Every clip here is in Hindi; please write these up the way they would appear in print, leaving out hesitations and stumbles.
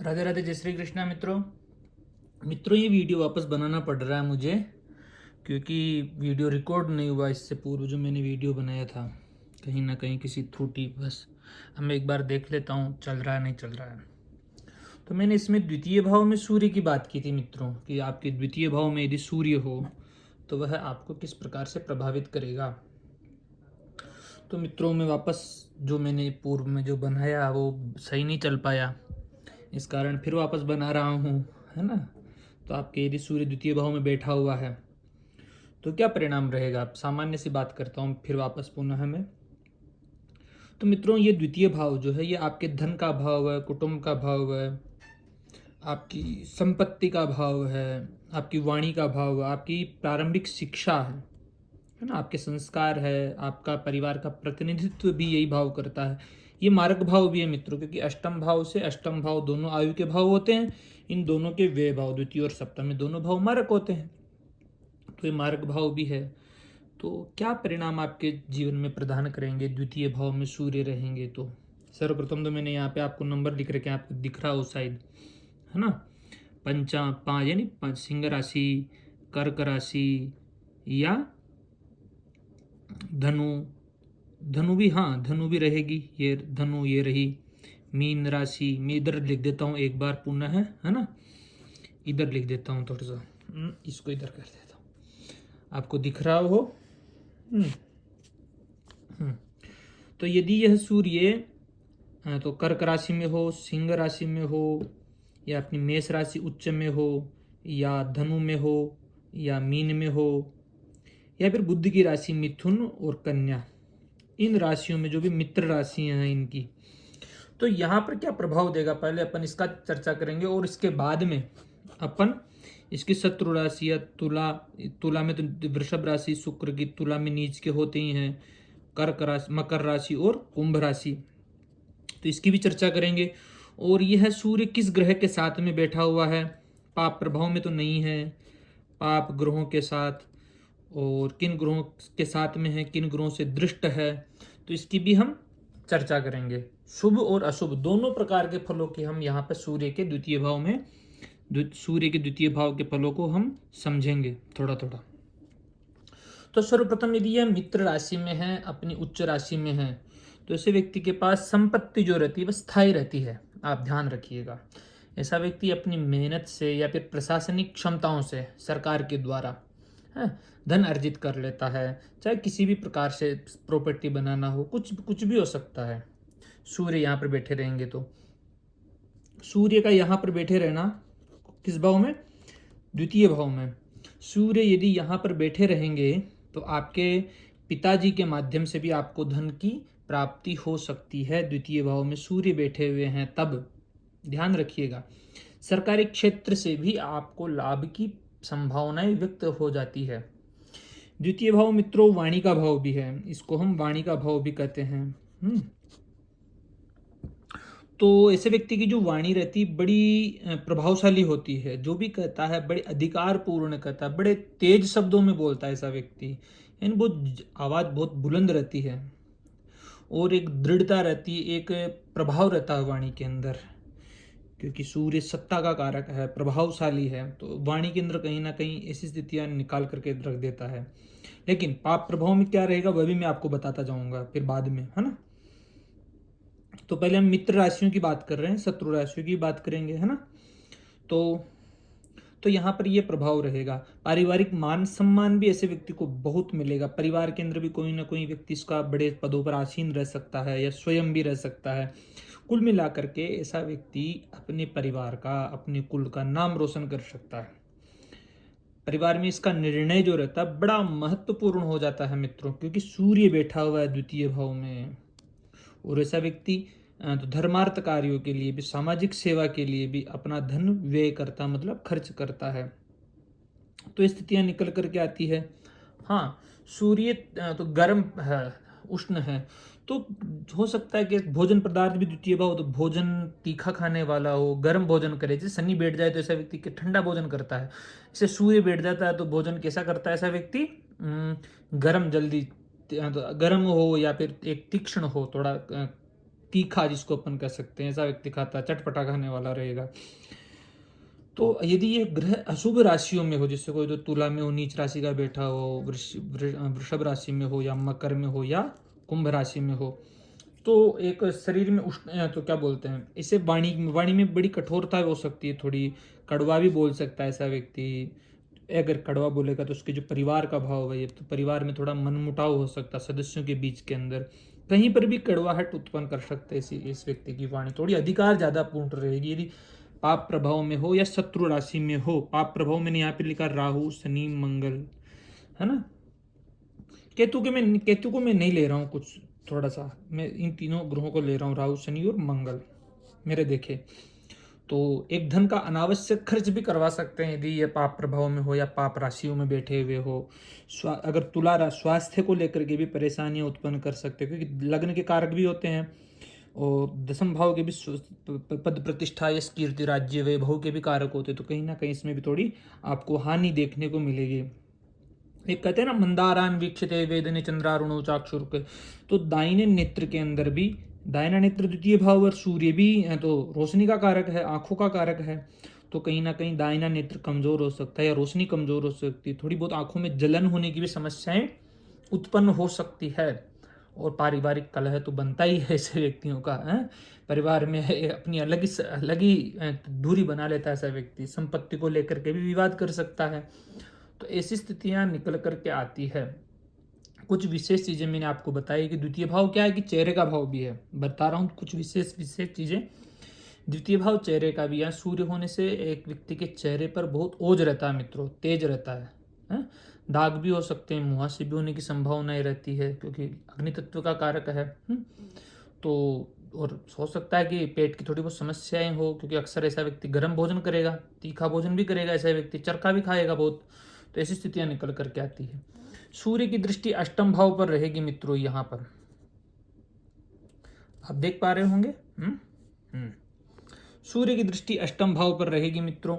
राधे राधे, जय श्री कृष्णा। मित्रों ये वीडियो वापस बनाना पड़ रहा है मुझे, क्योंकि वीडियो रिकॉर्ड नहीं हुआ इससे पूर्व। जो मैंने वीडियो बनाया था कहीं ना कहीं किसी त्रुटि बस। अब मैं एक बार देख लेता हूँ चल रहा है नहीं चल रहा है। तो मैंने इसमें द्वितीय भाव में सूर्य की बात की थी मित्रों, कि आपके द्वितीय भाव में यदि सूर्य हो तो वह आपको किस प्रकार से प्रभावित करेगा। तो मित्रों में वापस जो मैंने पूर्व में जो बनाया वो सही नहीं चल पाया, इस कारण फिर वापस बना रहा हूँ, है ना। तो आपके यदि सूर्य द्वितीय भाव में बैठा हुआ है तो क्या परिणाम रहेगा। आप सामान्य सी बात करता हूँ फिर वापस पुनः मैं। तो मित्रों ये द्वितीय भाव जो है ये आपके धन का भाव है, कुटुंब का भाव है, आपकी संपत्ति का भाव है, आपकी वाणी का भाव है, आपकी प्रारंभिक शिक्षा है ना, आपके संस्कार है, आपका परिवार का प्रतिनिधित्व भी यही भाव करता है। ये मारक भाव भी है मित्रों, क्योंकि अष्टम भाव से अष्टम भाव दोनों आयु के भाव होते हैं। इन दोनों के व्यय भाव द्वितीय और सप्तम में दोनों भाव मारक होते हैं, तो ये मारक भाव भी है। तो क्या परिणाम आपके जीवन में प्रदान करेंगे द्वितीय भाव में सूर्य रहेंगे तो। सर्वप्रथम तो मैंने यहाँ पे आपको नंबर लिख रखे हैं, आपको दिख रहा हो शायद, है ना। पंचा पाँच यानी सिंह राशि, कर्क राशि या धनु। धनु भी, हाँ धनु भी रहेगी, ये धनु ये रही। मीन राशि मैं इधर लिख देता हूँ एक बार पुनः, है ना। इधर लिख देता हूँ थोड़ा सा, इसको इधर कर देता हूँ, आपको दिख रहा हो। हम्म, हम्म। तो यदि यह सूर्य तो कर्क राशि में हो, सिंह राशि में हो, या अपनी मेष राशि उच्च में हो, या धनु में हो, या मीन में हो, या फिर बुध की राशि मिथुन और कन्या, इन राशियों में जो भी मित्र राशियां हैं इनकी, तो यहाँ पर क्या प्रभाव देगा पहले अपन इसका चर्चा करेंगे, और इसके बाद में अपन इसकी शत्रु राशि या तुला। तुला में तो वृषभ राशि शुक्र की तुला में नीच के होते ही हैं, कर्क राशि, मकर राशि और कुंभ राशि, तो इसकी भी चर्चा करेंगे। और यह सूर्य किस ग्रह के साथ में बैठा हुआ है, पाप प्रभाव में तो नहीं है, पाप ग्रहों के साथ, और किन ग्रहों के साथ में है, किन ग्रहों से दृष्ट है, तो इसकी भी हम चर्चा करेंगे। शुभ और अशुभ दोनों प्रकार के फलों के हम यहाँ पर सूर्य के द्वितीय भाव में, सूर्य के द्वितीय भाव के फलों को हम समझेंगे थोड़ा थोड़ा। तो सर्वप्रथम यदि यह मित्र राशि में है, अपनी उच्च राशि में है, तो ऐसे व्यक्ति के पास संपत्ति जो रहती है वह स्थायी रहती है। आप ध्यान रखिएगा, ऐसा व्यक्ति अपनी मेहनत से या फिर प्रशासनिक क्षमताओं से सरकार के द्वारा धन अर्जित कर लेता है। चाहे किसी भी प्रकार से प्रॉपर्टी बनाना हो, कुछ कुछ भी हो सकता है। सूर्य यहाँ पर बैठे रहेंगे तो सूर्य का यहाँ पर बैठे रहना किस भाव में, द्वितीय भाव में। सूर्य यदि यहाँ पर बैठे रहेंगे तो आपके पिताजी के माध्यम से भी आपको धन की प्राप्ति हो सकती है। द्वितीय भाव में सूर्य बैठे हुए हैं तब ध्यान रखिएगा। सरकारी क्षेत्र से भी आपको लाभ की संभावनाएं व्यक्त हो जाती है। द्वितीय भाव मित्रों वाणी का भाव भी है, इसको हम वाणी का भाव भी कहते हैं। तो ऐसे व्यक्ति की जो वाणी रहती बड़ी प्रभावशाली होती है, जो भी कहता है बड़े अधिकार पूर्ण कहता है, बड़े तेज शब्दों में बोलता है ऐसा व्यक्ति, यानी बहुत आवाज बहुत बुलंद रहती है, और एक दृढ़ता रहती है, एक प्रभाव रहता है वाणी के अंदर, क्योंकि सूर्य सत्ता का कारक है, प्रभावशाली है, तो वाणी के अंदर कहीं ना कहीं ऐसी स्थितियां निकाल करके रख देता है। लेकिन पाप प्रभाव में क्या रहेगा वह भी मैं आपको बताता जाऊंगा फिर बाद में, है ना। तो पहले हम मित्र राशियों की बात कर रहे हैं, शत्रु राशियों की बात करेंगे, है ना। तो यहाँ पर ये प्रभाव रहेगा। पारिवारिक मान सम्मान भी ऐसे व्यक्ति को बहुत मिलेगा। परिवार के अंदर भी कोई ना कोई व्यक्ति इसका बड़े पदों पर आसीन रह सकता है, या स्वयं भी रह सकता है। कुल मिलाकर के ऐसा व्यक्ति अपने परिवार का, अपने कुल का नाम रोशन कर सकता है। परिवार में इसका निर्णय जो रहता है बड़ा महत्वपूर्ण हो जाता है मित्रों, क्योंकि सूर्य बैठा हुआ है द्वितीय भाव में। और ऐसा व्यक्ति तो धर्मार्थ कार्यों के लिए भी, सामाजिक सेवा के लिए भी अपना धन व्यय करता, मतलब खर्च करता है। तो स्थितियां निकल करके आती है। हाँ, सूर्य तो गर्म है, उष्ण है, तो हो सकता है कि भोजन पदार्थ भी द्वितीय भाव, तो भोजन तीखा खाने वाला हो, गर्म भोजन करे। जैसे शनि बैठ जाए तो ऐसा व्यक्ति के ठंडा भोजन करता है, जैसे सूर्य बैठ जाता है तो भोजन कैसा करता है ऐसा व्यक्ति, गर्म जल्दी, तो गर्म हो या फिर एक तीक्ष्ण हो, थोड़ा तीखा जिसको अपन कह सकते हैं, ऐसा व्यक्ति खाता, चटपटा खाने वाला रहेगा। तो यदि ये ग्रह अशुभ राशियों में हो, जैसे कोई तो तुला में हो, नीच राशि का बैठा हो, वृषभ राशि में हो, या मकर में हो, या कुंभ राशि में हो, तो एक शरीर में उष्ण, तो क्या बोलते हैं इसे, वाणी में बड़ी कठोरता हो सकती है, थोड़ी कड़वा भी बोल सकता है ऐसा व्यक्ति। अगर कड़वा बोलेगा तो उसके जो परिवार का भाव है, तो परिवार में थोड़ा मनमुटाव हो सकता है सदस्यों के बीच के अंदर, कहीं पर भी कड़वाहट उत्पन्न कर सकते हैं। इस व्यक्ति की वाणी थोड़ी अधिकार ज्यादा पूर्ण रहेगी यदि पाप प्रभाव में हो या शत्रु राशि में हो। पाप प्रभाव मैंने यहाँ पे लिखा राहु, शनि, मंगल, है ना। केतु को मैं नहीं ले रहा हूँ कुछ, थोड़ा सा मैं इन तीनों ग्रहों को ले रहा हूँ, राहु, शनि और मंगल मेरे देखे तो एक धन का अनावश्यक खर्च भी करवा सकते हैं यदि ये पाप प्रभाव में हो या पाप राशियों में बैठे हुए हो। अगर तुला स्वास्थ्य को लेकर के भी परेशानियां उत्पन्न कर सकते हैं, क्योंकि लग्न के कारक भी होते हैं, और दसम भाव के भी पद प्रतिष्ठा, यश, कीर्ति, राज्य, वैभव के भी कारक होते हैं, तो कहीं ना कहीं इसमें भी थोड़ी आपको हानि देखने को मिलेगी। एक कहते हैं ना, मंदारान वीक्षते वेदने चंद्रारुणो चाक्षुरुक, तो दाहिने नेत्र के अंदर भी, दाहिना नेत्र द्वितीय भाव और सूर्य भी तो रोशनी का कारक है, आंखों का कारक है, तो कहीं ना कहीं दाहिना नेत्र कमजोर हो सकता है या रोशनी कमजोर हो सकती है, थोड़ी बहुत आंखों में जलन होने की भी समस्याएं उत्पन्न हो सकती है। और पारिवारिक कलह तो बनता ही है ऐसे व्यक्तियों का, है? परिवार में अपनी अलग ही दूरी बना लेता है ऐसा व्यक्ति, संपत्ति को लेकर के भी विवाद कर सकता है। तो ऐसी स्थितियां निकल करके आती है। कुछ विशेष चीजें मैंने आपको बताई कि द्वितीय भाव क्या है कि चेहरे का भाव भी है, बता रहा हूँ कुछ विशेष चीजें। द्वितीय भाव चेहरे का भी है, सूर्य होने से एक व्यक्ति के चेहरे पर बहुत ओज रहता है मित्रों, तेज रहता है? दाग भी हो सकते हैं, मुहासे भी होने की संभावनाएं रहती है, क्योंकि अग्नि तत्व का कारक है। तो और हो सकता है कि पेट की थोड़ी बहुत समस्याएं हो, क्योंकि अक्सर ऐसा व्यक्ति गर्म भोजन करेगा, तीखा भोजन भी करेगा, ऐसा व्यक्ति चरखा भी खाएगा बहुत, तो ऐसी स्थितियां निकल करके आती है। सूर्य की दृष्टि अष्टम भाव पर रहेगी मित्रों, यहाँ पर आप देख पा रहे होंगे। सूर्य की दृष्टि अष्टम भाव पर रहेगी मित्रों।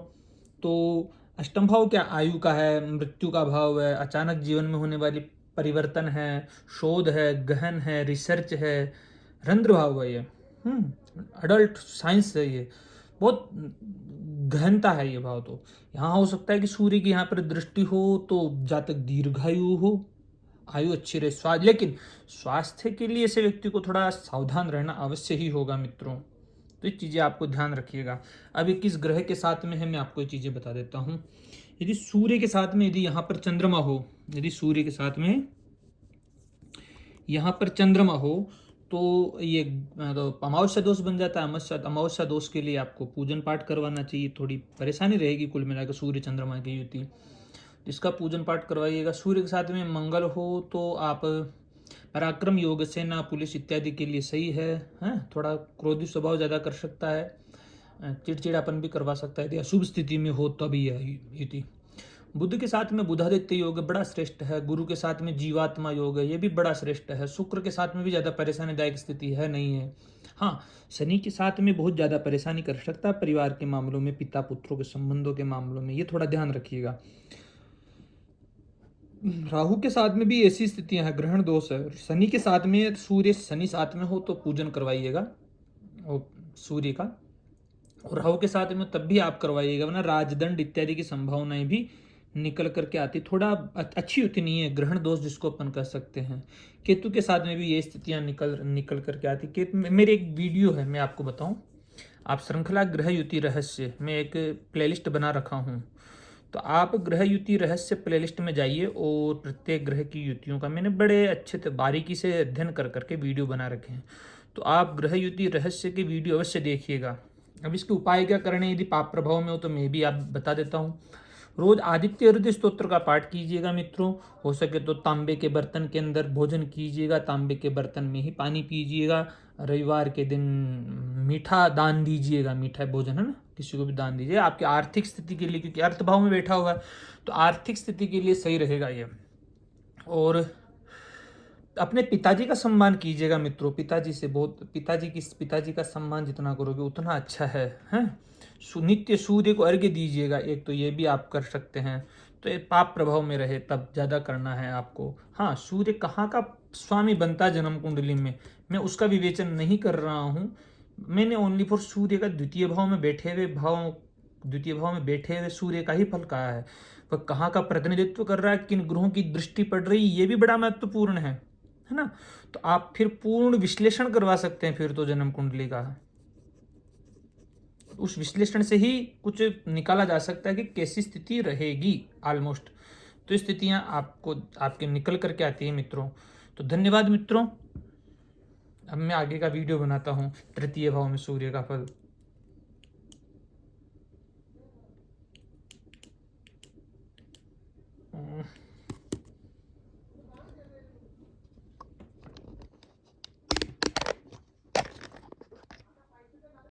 तो अष्टम भाव क्या, आयु का है, मृत्यु का भाव है, अचानक जीवन में होने वाली परिवर्तन है, शोध है, गहन है, रिसर्च है, रंध्र भाव है ये, अडल्ट साइंस है ये, बहुत गहनता है ये भाव। तो यहाँ हो सकता है कि सूर्य की यहाँ पर दृष्टि हो तो जातक दीर्घायु हो, आयु अच्छी रहे, लेकिन स्वास्थ्य के लिए ऐसे व्यक्ति को थोड़ा सावधान रहना अवश्य ही होगा मित्रों। तो ये चीजें आपको ध्यान रखिएगा। अभी किस ग्रह के साथ में है मैं आपको ये चीजें बता देता हूँ। यदि सूर्य के साथ में, यदि यहाँ पर चंद्रमा हो, यदि सूर्य के साथ में यहाँ पर चंद्रमा हो, तो ये तो अमावस्या दोष बन जाता है। अमावस्या दोष के लिए आपको पूजन पाठ करवाना चाहिए, थोड़ी परेशानी रहेगी कुल मिलाकर सूर्य चंद्रमा की युति, इसका पूजन पाठ करवाइएगा। सूर्य के साथ में मंगल हो तो आप पराक्रम योग, सेना, पुलिस इत्यादि के लिए सही है, थोड़ा क्रोधी स्वभाव ज़्यादा कर सकता है, चिड़चिड़ापन भी करवा सकता है यदि अशुभ स्थिति में हो तभी यह युति। बुध के साथ में बुधादित्य योग बड़ा श्रेष्ठ है, गुरु के साथ में जीवात्मा योग है, ये भी बड़ा श्रेष्ठ है, शुक्र के साथ में भी ज़्यादा परेशानीदायक स्थिति है नहीं है। हाँ, शनि के साथ में बहुत ज़्यादा परेशानी कर सकता है परिवार के मामलों में, पिता पुत्रों के संबंधों के मामलों में, ये थोड़ा ध्यान रखिएगा। राहु के साथ में भी ऐसी स्थितियां हैं, ग्रहण दोष है। शनि के साथ में, सूर्य शनि साथ में हो तो पूजन करवाइएगा और सूर्य का, और राहु के साथ में तब भी आप करवाइएगा, वरना राजदंड इत्यादि की संभावनाएं भी निकल करके आती, थोड़ा अच्छी होती नहीं है, ग्रहण दोष जिसको अपन कह सकते हैं। केतु के साथ में भी ये स्थितियां निकल करके आती। मेरी एक वीडियो है, मैं आपको बताऊं, आप श्रृंखला ग्रह युति रहस्य में एक प्लेलिस्ट बना रखा हूँ, तो आप ग्रह युति रहस्य प्लेलिस्ट में जाइए और प्रत्येक ग्रह की युतियों का मैंने बड़े अच्छे बारीकी से अध्ययन कर करके वीडियो बना रखे हैं, तो आप ग्रह युति रहस्य के वीडियो अवश्य देखिएगा। अब इसके उपाय क्या करने, यदि पाप प्रभाव में हो तो मैं भी आप बता देता हूँ। रोज आदित्य हृदय स्तोत्र का पाठ कीजिएगा मित्रों, हो सके तो तांबे के बर्तन के अंदर भोजन कीजिएगा, तांबे के बर्तन में ही पानी पीजिएगा। रविवार के दिन मीठा दान दीजिएगा, मीठा भोजन है ना, किसी को भी दान दीजिए, आपकी आर्थिक स्थिति के लिए, क्योंकि अर्थ भाव में बैठा हुआ है तो आर्थिक स्थिति के लिए सही रहेगा ये। और अपने पिताजी का सम्मान कीजिएगा मित्रों, पिताजी से बहुत, पिताजी का सम्मान जितना करोगे उतना अच्छा है, हैं? नित्य सूर्य को अर्घ्य दीजिएगा, एक तो ये भी आप कर सकते हैं, तो ये पाप प्रभाव में रहे तब ज़्यादा करना है आपको। हाँ, सूर्य कहाँ का स्वामी बनता है जन्म कुंडली में, मैं उसका विवेचन नहीं कर रहा हूँ। मैंने ओनली फॉर सूर्य का द्वितीय भाव में बैठे हुए सूर्य का ही फल कहा है। वह कहाँ का प्रतिनिधित्व कर रहा है, किन ग्रहों की दृष्टि पड़ रही, ये भी बड़ा महत्वपूर्ण है ना। तो आप फिर पूर्ण विश्लेषण करवा सकते हैं फिर तो जन्म कुंडली का। उस विश्लेषण से ही कुछ निकाला जा सकता है कि कैसी स्थिति रहेगी ऑलमोस्ट। तो स्थितियां आपको आपके निकल करके आती है मित्रों। तो धन्यवाद मित्रों। अब मैं आगे का वीडियो बनाता हूँ तृतीय भाव में सूर्य का फल।